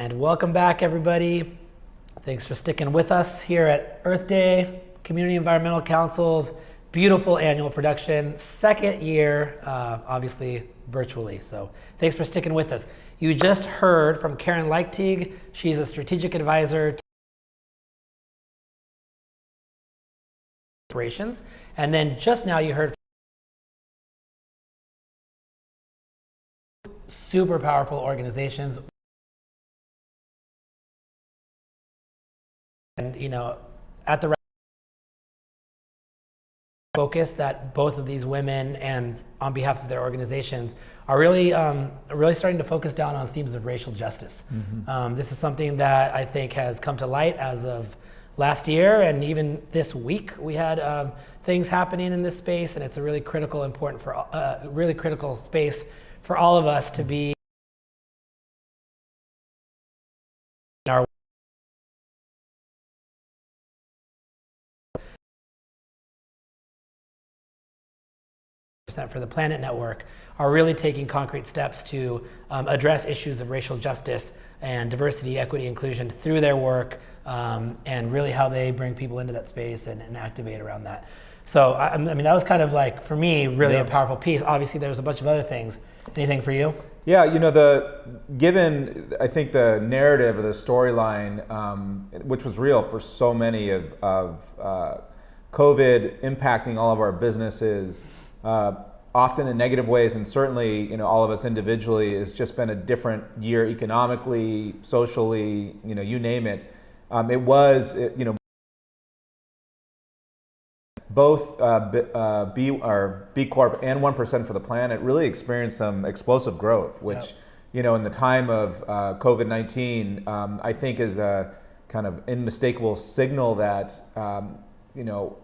And welcome back, everybody. Thanks for sticking with us here at Earth Day, Community Environmental Council's beautiful annual production, second year, obviously virtually. So thanks for sticking with us. You just heard from Karen Leichtig. She's a strategic advisor to operations. And then just now you heard super powerful organizations. And, at the focus that both of these women and on behalf of their organizations are really starting to focus down on themes of racial justice. This is something that I think has come to light as of last year, and even this week we had things happening in this space, and it's a really critical, really critical space for all of us to be in our for the Planet Network are really taking concrete steps to address issues of racial justice and diversity, equity, inclusion through their work, and really how they bring people into that space and activate around that. So I mean, that was kind of like, for me, really a powerful piece. Obviously, there's a bunch of other things. Anything for you? Yeah, given I think the narrative or the storyline, which was real for so many of COVID impacting all of our businesses, often in negative ways, and certainly all of us individually, it's just been a different year economically, socially, you name it. It was both B Corp and 1% for the Planet really experienced some explosive growth, which in the time of COVID-19, I think is a kind of unmistakable signal that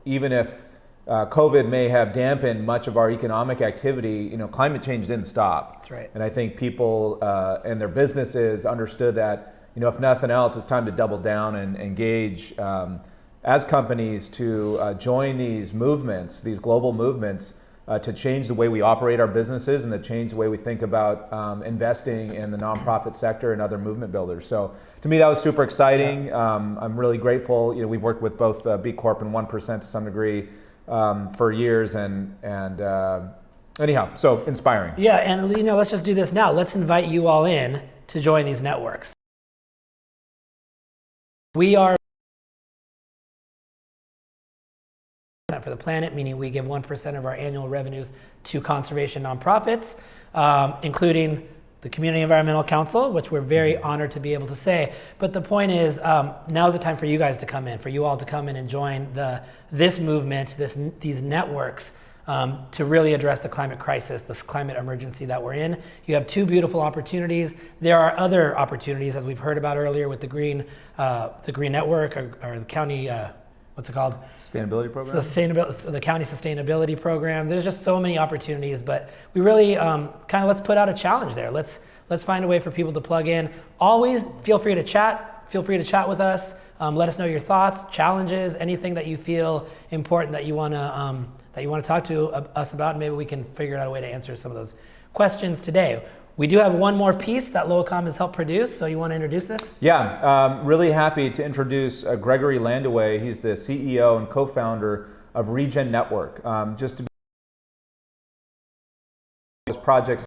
even if COVID may have dampened much of our economic activity, climate change didn't stop. That's right. And I think people and their businesses understood that, if nothing else, it's time to double down and engage as companies to join these movements, these global movements, to change the way we operate our businesses and to change the way we think about investing in the nonprofit sector and other movement builders. So to me, that was super exciting. Yeah. I'm really grateful. We've worked with both B Corp and 1% to some degree for years, and anyhow, so inspiring. Yeah, and let's just do this now. Let's invite you all in to join these networks. We are for the Planet, meaning we give 1% of our annual revenues to conservation nonprofits, including the Community Environmental Council, which we're very honored to be able to say. But the point is, now's the time for you guys to come in, for you all to come in and join this movement, these networks, to really address the climate crisis, this climate emergency that we're in. You have two beautiful opportunities. There are other opportunities, as we've heard about earlier, with the Green Network or the county. What's it called? Sustainability program? The county sustainability program. There's just so many opportunities, but we really let's put out a challenge there. Let's find a way for people to plug in. Always feel free to chat. Feel free to chat with us. Let us know your thoughts, challenges, anything that you feel important that you want to talk to us about, and maybe we can figure out a way to answer some of those questions today. We do have one more piece that LOACOM has helped produce, so you want to introduce this? Yeah, really happy to introduce Gregory Landua. He's the CEO and co-founder of Regen Network. Just to be this project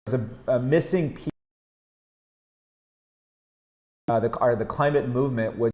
is a missing piece the climate movement, which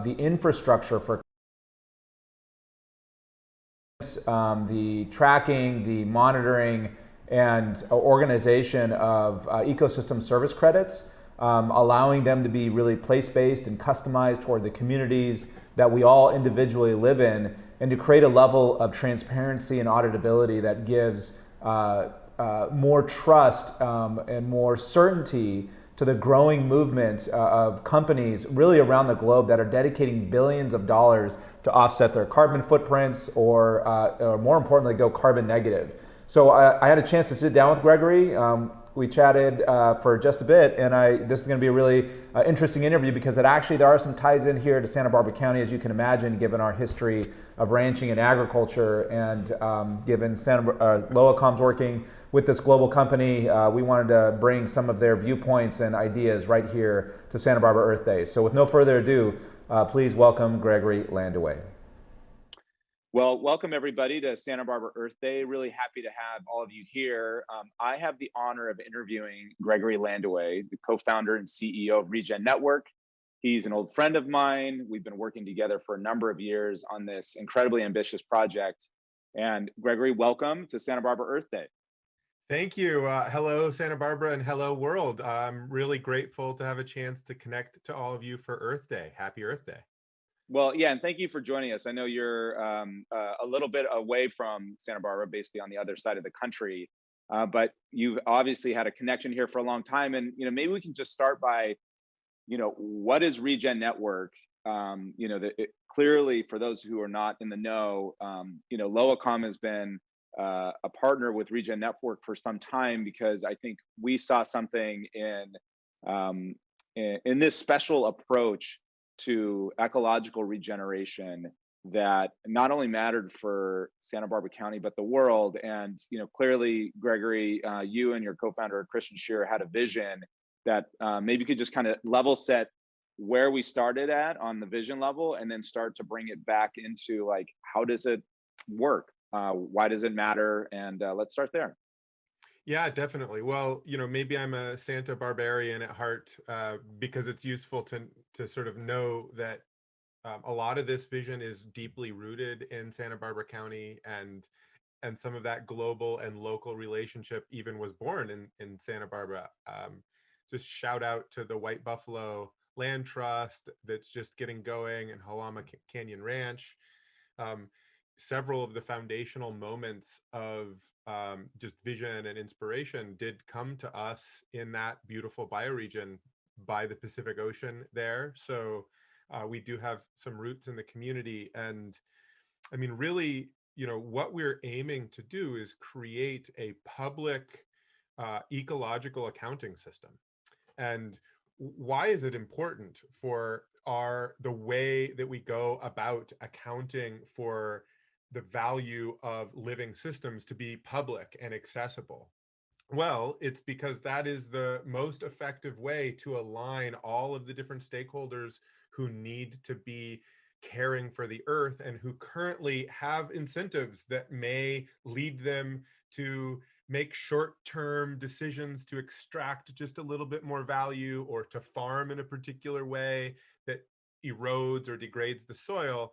the infrastructure for the tracking, the monitoring, and organization of ecosystem service credits, allowing them to be really place-based and customized toward the communities that we all individually live in, and to create a level of transparency and auditability that gives more trust and more certainty to the growing movement of companies really around the globe that are dedicating billions of dollars to offset their carbon footprints or more importantly, go carbon negative. So I had a chance to sit down with Gregory. We chatted for just a bit, and this is going to be a really interesting interview because there are some ties in here to Santa Barbara County, as you can imagine, given our history of ranching and agriculture, and given LOACOM's working with this global company, we wanted to bring some of their viewpoints and ideas right here to Santa Barbara Earth Day. So with no further ado, please welcome Gregory Landua. Well, welcome everybody to Santa Barbara Earth Day. Really happy to have all of you here. I have the honor of interviewing Gregory Landua, the co-founder and CEO of Regen Network. He's an old friend of mine. We've been working together for a number of years on this incredibly ambitious project. And Gregory, welcome to Santa Barbara Earth Day. Thank you. Hello, Santa Barbara, and hello, world. I'm really grateful to have a chance to connect to all of you for Earth Day. Happy Earth Day. Well, yeah, and thank you for joining us. I know you're a little bit away from Santa Barbara, basically on the other side of the country, but you've obviously had a connection here for a long time. And maybe we can just start by, what is Regen Network? Clearly, for those who are not in the know, LOACOM has been a partner with Regen Network for some time because I think we saw something in this special approach to ecological regeneration that not only mattered for Santa Barbara County, but the world. And, clearly, Gregory, you and your co-founder, Christian Shearer, had a vision that maybe you could just kind of level set where we started at on the vision level and then start to bring it back into like, how does it work? Why does it matter? And let's start there. Yeah, definitely. Well, maybe I'm a Santa Barbarian at heart because it's useful to sort of know that a lot of this vision is deeply rooted in Santa Barbara County, and some of that global and local relationship even was born in Santa Barbara. Just shout out to the White Buffalo Land Trust that's just getting going, and Halama Canyon Ranch. Several of the foundational moments of just vision and inspiration did come to us in that beautiful bioregion by the Pacific Ocean there. So we do have some roots in the community. And I mean, really, what we're aiming to do is create a public ecological accounting system. And why is it important for the way that we go about accounting for the value of living systems to be public and accessible? Well, it's because that is the most effective way to align all of the different stakeholders who need to be caring for the earth and who currently have incentives that may lead them to make short-term decisions to extract just a little bit more value or to farm in a particular way that erodes or degrades the soil.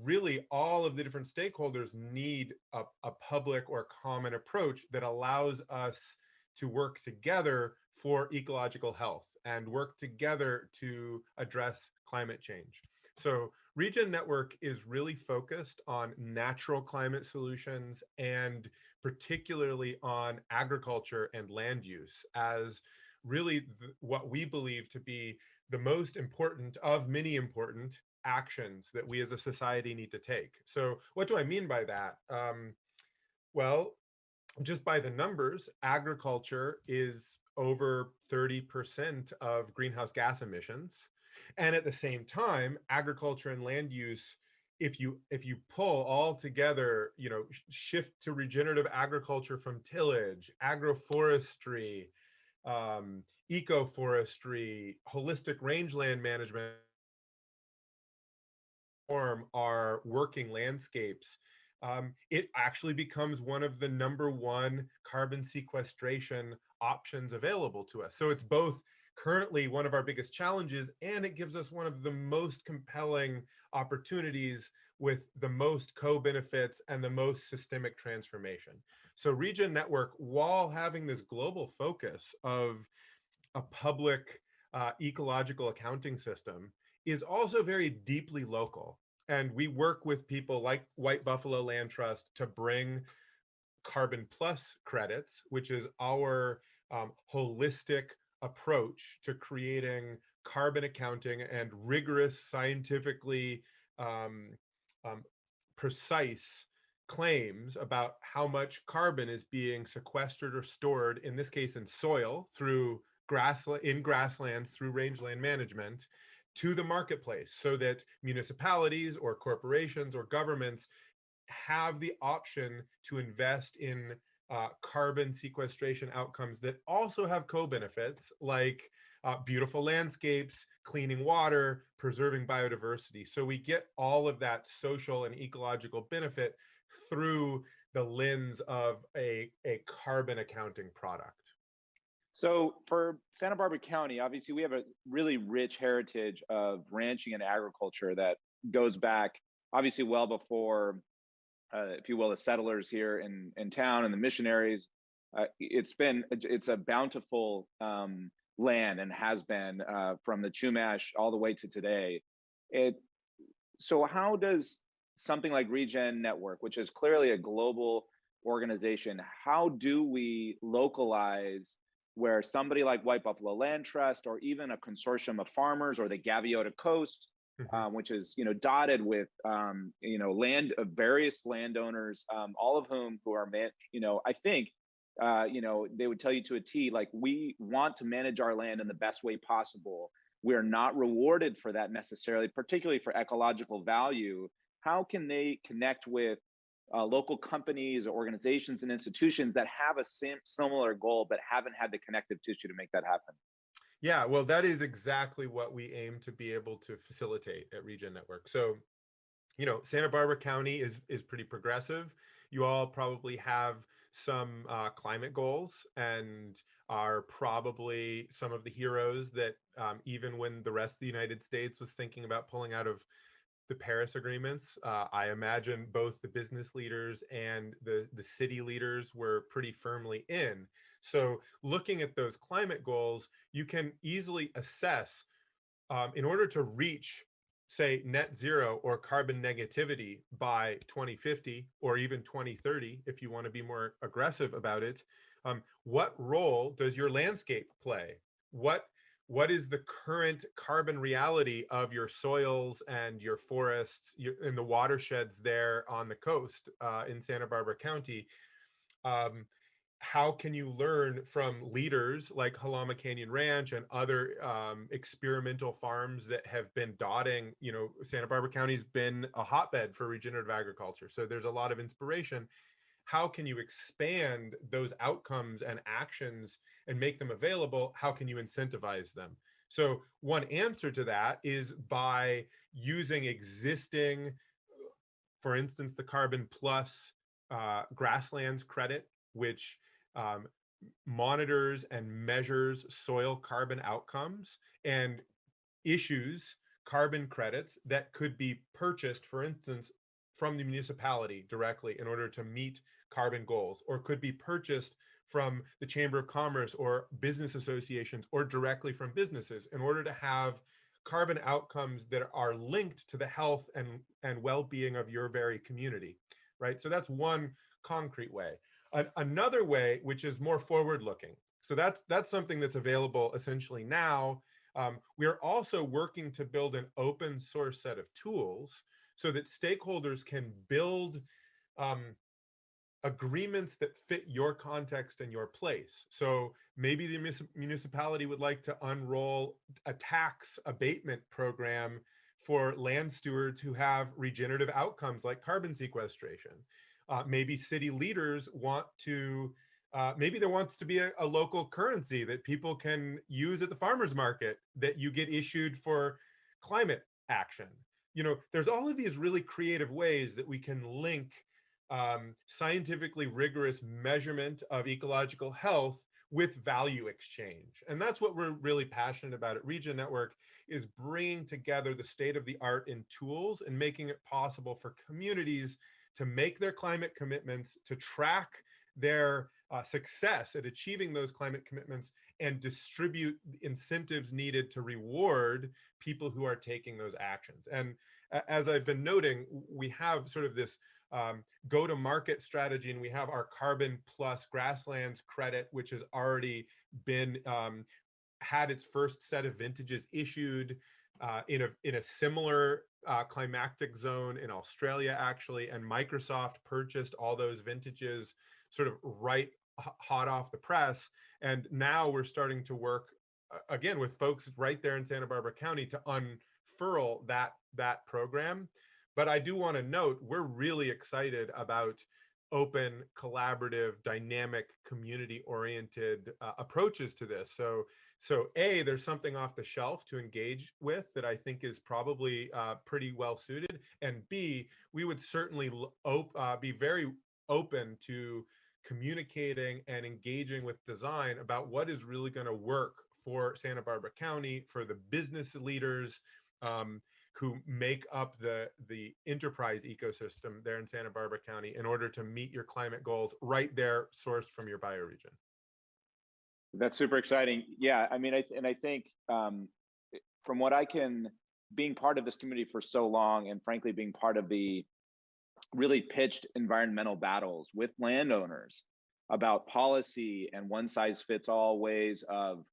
Really all of the different stakeholders need a public or common approach that allows us to work together for ecological health and work together to address climate change. So Regen Network is really focused on natural climate solutions and particularly on agriculture and land use as really what we believe to be the most important of many important actions that we as a society need to take. So what do I mean by that? Well, just by the numbers, agriculture is over 30% of greenhouse gas emissions. And at the same time, agriculture and land use, if you pull all together, shift to regenerative agriculture from tillage, agroforestry, ecoforestry, holistic rangeland management, our working landscapes, it actually becomes one of the #1 carbon sequestration options available to us. So it's both currently one of our biggest challenges, and it gives us one of the most compelling opportunities with the most co-benefits and the most systemic transformation. So Regen Network, while having this global focus of a public ecological accounting system, is also very deeply local. And we work with people like White Buffalo Land Trust to bring Carbon Plus credits, which is our holistic approach to creating carbon accounting and rigorous, scientifically precise claims about how much carbon is being sequestered or stored, in this case in soil, through grasslands through rangeland management, to the marketplace, so that municipalities or corporations or governments have the option to invest in carbon sequestration outcomes that also have co-benefits, like beautiful landscapes, cleaning water, preserving biodiversity. So we get all of that social and ecological benefit through the lens of a carbon accounting product. So for Santa Barbara County, obviously we have a really rich heritage of ranching and agriculture that goes back obviously well before, if you will, the settlers here in town and the missionaries. It's a bountiful land, and has been from the Chumash all the way to today. So how does something like Regen Network, which is clearly a global organization, how do we localize where somebody like White Buffalo Land Trust, or even a consortium of farmers, or the Gaviota Coast, which is dotted with land of various landowners, all of whom who are I think they would tell you to a T, like, we want to manage our land in the best way possible. We're not rewarded for that necessarily, particularly for ecological value. How can they connect with local companies or organizations and institutions that have a similar goal but haven't had the connective tissue to make that happen? Yeah, well, that is exactly what we aim to be able to facilitate at Regen Network. So, Santa Barbara County is pretty progressive. You all probably have some climate goals, and are probably some of the heroes that even when the rest of the United States was thinking about pulling out of the Paris agreements, I imagine both the business leaders and the city leaders were pretty firmly in. So looking at those climate goals, you can easily assess, in order to reach, say, net zero or carbon negativity by 2050, or even 2030, if you want to be more aggressive about it, what role does your landscape play? What is the current carbon reality of your soils and your forests and the watersheds there on the coast in Santa Barbara County? How can you learn from leaders like Halama Canyon Ranch and other experimental farms that have been dotting? Santa Barbara County's been a hotbed for regenerative agriculture, so there's a lot of inspiration. How can you expand those outcomes and actions and make them available? How can you incentivize them? So one answer to that is by using existing, for instance, the Carbon Plus grasslands credit, which monitors and measures soil carbon outcomes and issues carbon credits that could be purchased, for instance, from the municipality directly in order to meet carbon goals, or could be purchased from the Chamber of Commerce or business associations, or directly from businesses, in order to have carbon outcomes that are linked to the health and well-being of your very community, right? So that's one concrete way. Another way, which is more forward-looking, so that's something that's available essentially now. We are also working to build an open source set of tools so that stakeholders can build agreements that fit your context and your place. So maybe the municipality would like to unroll a tax abatement program for land stewards who have regenerative outcomes like carbon sequestration. Maybe city leaders want to, maybe there wants to be a local currency that people can use at the farmer's market that you get issued for climate action. There's all of these really creative ways that we can link scientifically rigorous measurement of ecological health with value exchange. And that's what we're really passionate about at Regen Network, is bringing together the state of the art in tools and making it possible for communities to make their climate commitments, to track their success at achieving those climate commitments, and distribute incentives needed to reward people who are taking those actions. And as I've been noting, we have sort of this go-to-market strategy, and we have our Carbon Plus Grasslands credit, which has already been had its first set of vintages issued. in a similar climactic zone in Australia, actually, and Microsoft purchased all those vintages sort of hot off the press. And now we're starting to work again with folks right there in Santa Barbara County to unfurl that program. But I do want to note, we're really excited about open, collaborative, dynamic, community-oriented approaches to this. So A, there's something off the shelf to engage with that I think is probably pretty well suited. And B, we would certainly be very open to communicating and engaging with design about what is really going to work for Santa Barbara County, for the business leaders who make up the enterprise ecosystem there in Santa Barbara County in order to meet your climate goals right there, sourced from your bioregion. That's super exciting. Yeah, I mean, I think from what I can, being part of this community for so long, and frankly, being part of the really pitched environmental battles with landowners about policy and one size fits all ways of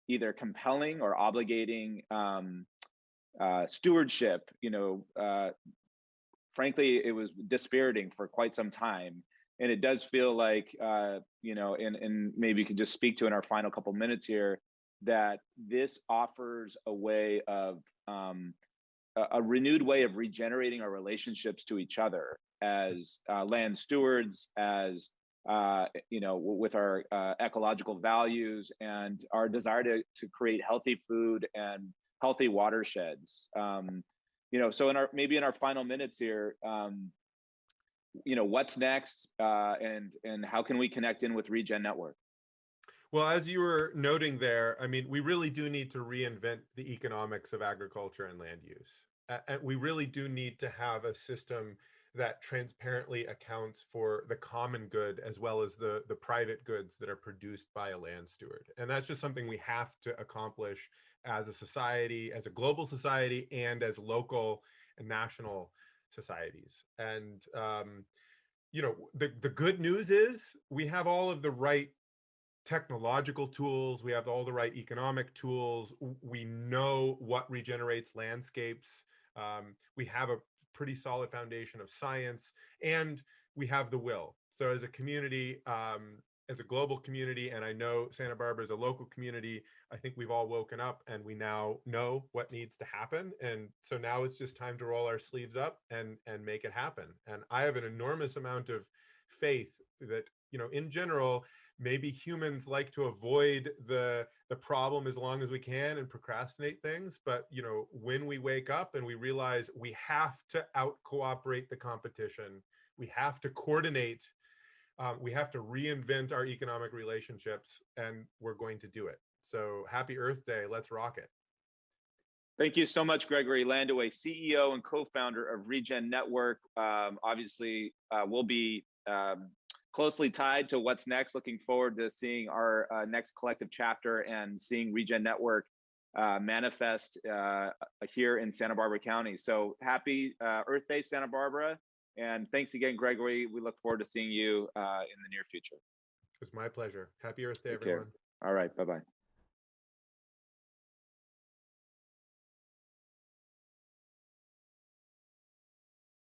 either compelling or obligating stewardship, frankly, it was dispiriting for quite some time. And it does feel like, and maybe you can just speak to in our final couple minutes here, that this offers a way of a renewed way of regenerating our relationships to each other as land stewards, as with our ecological values and our desire to create healthy food and healthy watersheds. So in our final minutes here, what's next, and how can we connect in with Regen Network? Well, as you were noting there, I mean, we really do need to reinvent the economics of agriculture and land use. And we really do need to have a system that transparently accounts for the common good as well as the private goods that are produced by a land steward. And that's just something we have to accomplish as a society, as a global society, and as local and national societies. And, the good news is we have all of the right technological tools, we have all the right economic tools, we know what regenerates landscapes, we have a pretty solid foundation of science, and we have the will. So as a community, as a global community, and I know Santa Barbara is a local community, I think we've all woken up and we now know what needs to happen. And so now it's just time to roll our sleeves up and make it happen. And I have an enormous amount of faith that, in general, maybe humans like to avoid the problem as long as we can and procrastinate things. But, when we wake up and we realize we have to out-cooperate the competition, we have to coordinate, we have to reinvent our economic relationships, and we're going to do it. So happy Earth Day. Let's rock it. Thank you so much, Gregory Landua, CEO and co-founder of Regen Network. Obviously, we'll be closely tied to what's next. Looking forward to seeing our next collective chapter and seeing Regen Network manifest here in Santa Barbara County. So happy Earth Day, Santa Barbara. And thanks again, Gregory. We look forward to seeing you in the near future. It was my pleasure. Happy Earth Day, Take care. everyone. All right. Bye-bye.